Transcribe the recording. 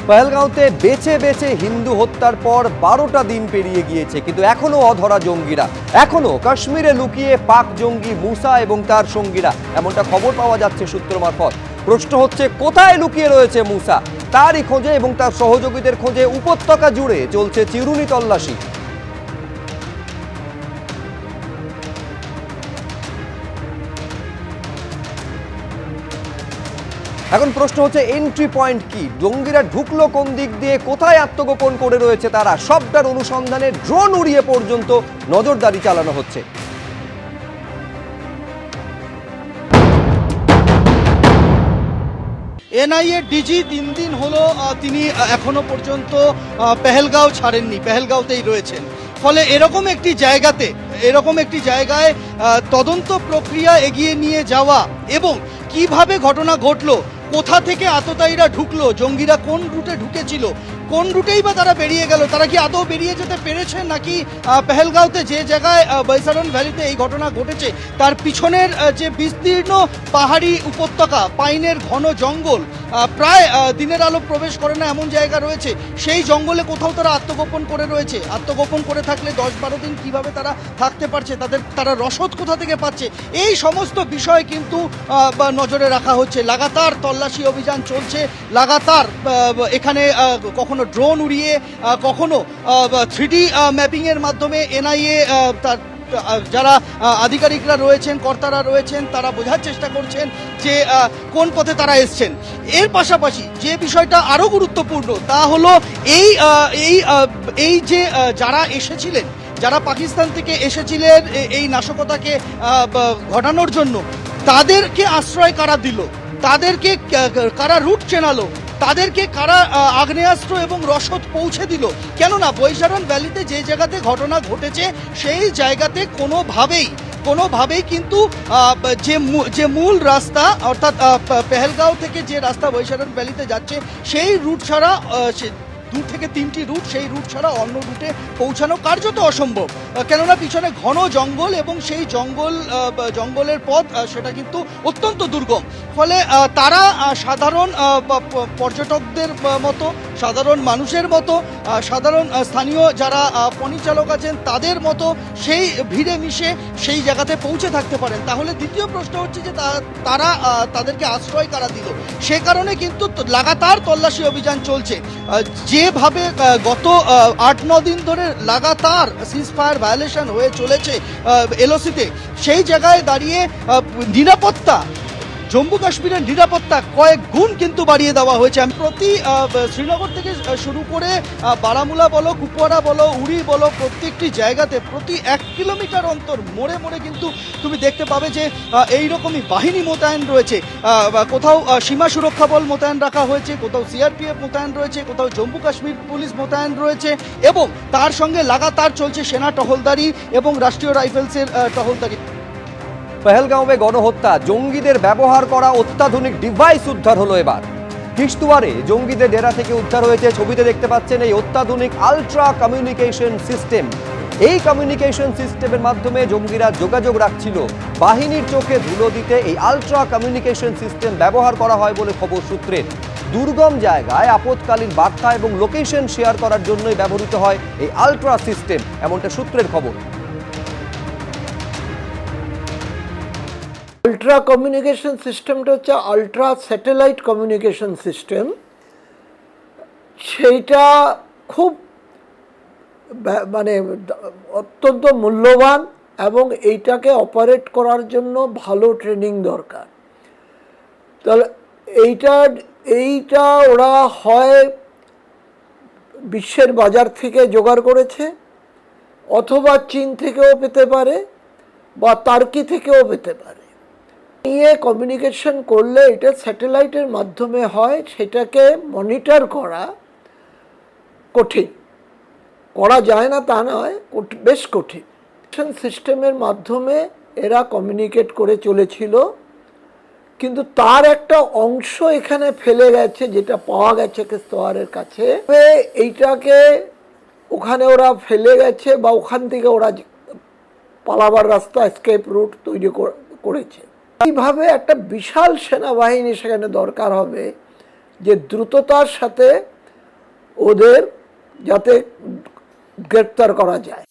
পহেলগাঁওতে বেছে বেছে হিন্দু হত্যার পর 12টা দিন পেরিয়ে গিয়েছে, কিন্তু এখনো অধরা জঙ্গিরা, এখনো কাশ্মীরে লুকিয়ে পাক জঙ্গি মুসা এবং তার সঙ্গীরা, এমনটা খবর পাওয়া যাচ্ছে সূত্র মারফত। প্রশ্ন হচ্ছে, কোথায় লুকিয়ে রয়েছে মুসা? তারই খোঁজে এবং তার সহযোগীদের খোঁজে উপত্যকা জুড়ে চলছে চিরুনি তল্লাশি। এখন প্রশ্ন হচ্ছে, এন্ট্রি পয়েন্ট কি? জঙ্গিরা ঢুকলো কোন দিক দিয়ে, কোথায় আত্মগোপন করে রয়েছে তারা? সবটার অনুসন্ধানে ড্রোন উড়িয়ে পর্যন্ত নজরদারি চালানো হচ্ছে। এনআইএ ডিজি 3 দিন হলো তিনি এখনো পর্যন্ত পেহেলগাঁও ছাড়েননি, পেহেলগাঁওতেই রয়েছেন। ফলে এরকম একটি জায়গায় তদন্ত প্রক্রিয়া এগিয়ে নিয়ে যাওয়া এবং কিভাবে ঘটনা ঘটলো, কোথা থেকে আততায়ীরা ঢুকলো, জঙ্গিরা কোন রুটে ঢুকেছিল, কোন রুটেই বা তারা বেরিয়ে গেল, তারা কি আদৌ বেরিয়ে যেতে পেরেছে, নাকি পেহেলগাঁওতে যে জায়গায় বৈশারণ ভ্যালিতে এই ঘটনা ঘটেছে তার পিছনের যে বিস্তীর্ণ পাহাড়ি উপত্যকা, পাইনের ঘন জঙ্গল, প্রায় দিনের আলো প্রবেশ করে না এমন জায়গা রয়েছে, সেই জঙ্গলে কোথাও তারা আত্মগোপন করে রয়েছে। আত্মগোপন করে থাকলে 10-12 দিন কিভাবে তারা থাকতে পারছে, তারা রসদ কোথা থেকে পাচ্ছে, এই সমস্ত বিষয় কিন্তু নজরে রাখা হচ্ছে। লাগাতার তল্লাশি অভিযান চলছে, লাগাতার এখানে কখনো ড্রোন উড়িয়ে, কখনো 3D ম্যাপিংয়ের মাধ্যমে এনআইএ তার যারা আধিকারিকরা রয়েছেন, কর্তারা রয়েছেন, তারা বোঝার চেষ্টা করছেন যে কোন পথে তারা এসছেন। এর পাশাপাশি যে বিষয়টা আরও গুরুত্বপূর্ণ তা হলো এই যে যারা এসেছিলেন, যারা পাকিস্তান থেকে এসেছিলেন এই নাশকতাকে ঘটানোর জন্য, তাদেরকে আশ্রয় কারা দিল, তাদেরকে কারা রুট চেনালো, তাদেরকে কারা আগ্নেয়াস্ত্র এবং রসদ পৌঁছে দিল। কেননা বৈশারণ ভ্যালিতে যে জায়গাতে ঘটনা ঘটেছে সেই জায়গাতে কোনোভাবেই কিন্তু যে মূল রাস্তা, অর্থাৎ পেহেলগাঁও থেকে যে রাস্তা বৈশারণ ভ্যালিতে যাচ্ছে সেই রুট ছাড়া, 2 থেকে 3টি রুট, সেই রুট ছাড়া অন্য রুটে পৌঁছানো কার্যত অসম্ভব। কেননা পিছনে ঘন জঙ্গল এবং সেই জঙ্গলের পথ সেটা কিন্তু অত্যন্ত দুর্গম। ফলে তারা সাধারণ পর্যটকদের মতো, সাধারণ মানুষের মতো, সাধারণ স্থানীয় যারা পরিচালক আছেন তাদের মতো সেই ভিড়ে মিশে সেই জায়গাতে পৌঁছে থাকতে পারেন। তাহলে দ্বিতীয় প্রশ্ন হচ্ছে যে তারা তাদেরকে আশ্রয় কারা দিল। সে কারণে কিন্তু লাগাতার তল্লাশি অভিযান চলছে। যেভাবে গত 8-9 দিন ধরে লাগাতার সিজফায়ার ভায়োলেশন হয়ে চলেছে এলওসিতে, সেই জায়গায় দাঁড়িয়ে নিরাপত্তা, জম্মু কাশ্মীরের নিরাপত্তা কয়েক গুণ কিন্তু বাড়িয়ে দেওয়া হয়েছে। প্রতি শ্রীনগর থেকে শুরু করে বারামুলা বলো, কুপওয়ারা বলো, উড়ি বলো, প্রত্যেকটি জায়গাতে প্রতি 1 কিলোমিটার অন্তর মোড়ে মোড়ে কিন্তু তুমি দেখতে পাবে যে এইরকমই বাহিনী মোতায়েন রয়েছে। কোথাও সীমা সুরক্ষা বল মোতায়েন রাখা হয়েছে, কোথাও সিআরপিএফ মোতায়েন রয়েছে, কোথাও জম্মু কাশ্মীর পুলিশ মোতায়েন রয়েছে, এবং তার সঙ্গে লাগাতার চলছে সেনা টহলদারি এবং রাষ্ট্রীয় রাইফেলসের টহলদারি। পহেলগাঁওয়ে গণহত্যা, জঙ্গিদের ব্যবহার করা অত্যাধুনিক ডিভাইস উদ্ধার হলো এবার। কিশতওয়ারে জঙ্গিদের ডেরা থেকে উদ্ধার হয়েছে, ছবিতে দেখতে পাচ্ছেন এই অত্যাধুনিক আলট্রা কমিউনিকেশন সিস্টেম। এই কমিউনিকেশন সিস্টেমের মাধ্যমে জঙ্গিরা যোগাযোগ রাখছিল। বাহিনীর চোখে ধুলো দিতে এই আলট্রা কমিউনিকেশন সিস্টেম ব্যবহার করা হয় বলে খবর সূত্রের। দুর্গম জায়গায় আপৎকালীন বার্তা এবং লোকেশন শেয়ার করার জন্যই ব্যবহৃত হয় এই আলট্রা সিস্টেম, এমনটা সূত্রের খবর। আলট্রা কমিউনিকেশন সিস্টেমটা হচ্ছে আলট্রা স্যাটেলাইট কমিউনিকেশন সিস্টেম। সেইটা খুব মানে অত্যন্ত মূল্যবান এবং এইটাকে অপারেট করার জন্য ভালো ট্রেনিং দরকার। তাহলে এইটা ওরা হয় বিশ্বের বাজার থেকে জোগাড় করেছে, অথবা চীন থেকেও পেতে পারে, বা টার্কি থেকেও পেতে পারে। নিয়ে কমিউনিকেশন করলে এটা স্যাটেলাইটের মাধ্যমে হয়, সেটাকে মনিটর করা কঠিন, করা যায় না তা নয়, বেশ কঠিন। সিস্টেমের মাধ্যমে এরা কমিউনিকেট করে চলেছিল, কিন্তু তার একটা অংশ এখানে ফেলে গেছে, যেটা পাওয়া গেছে কিশতওয়ারের কাছে। এইটাকে ওখানে ওরা ফেলে গেছে, বা ওখান থেকে ওরা পালাবার রাস্তা, এসকেপ রুট তৈরি করেছে। এইভাবে একটা বিশাল সেনাবাহিনী সেখানে দরকার হবে, যে দ্রুততার সাথে ওদের যাতে গ্রেপ্তার করা যায়।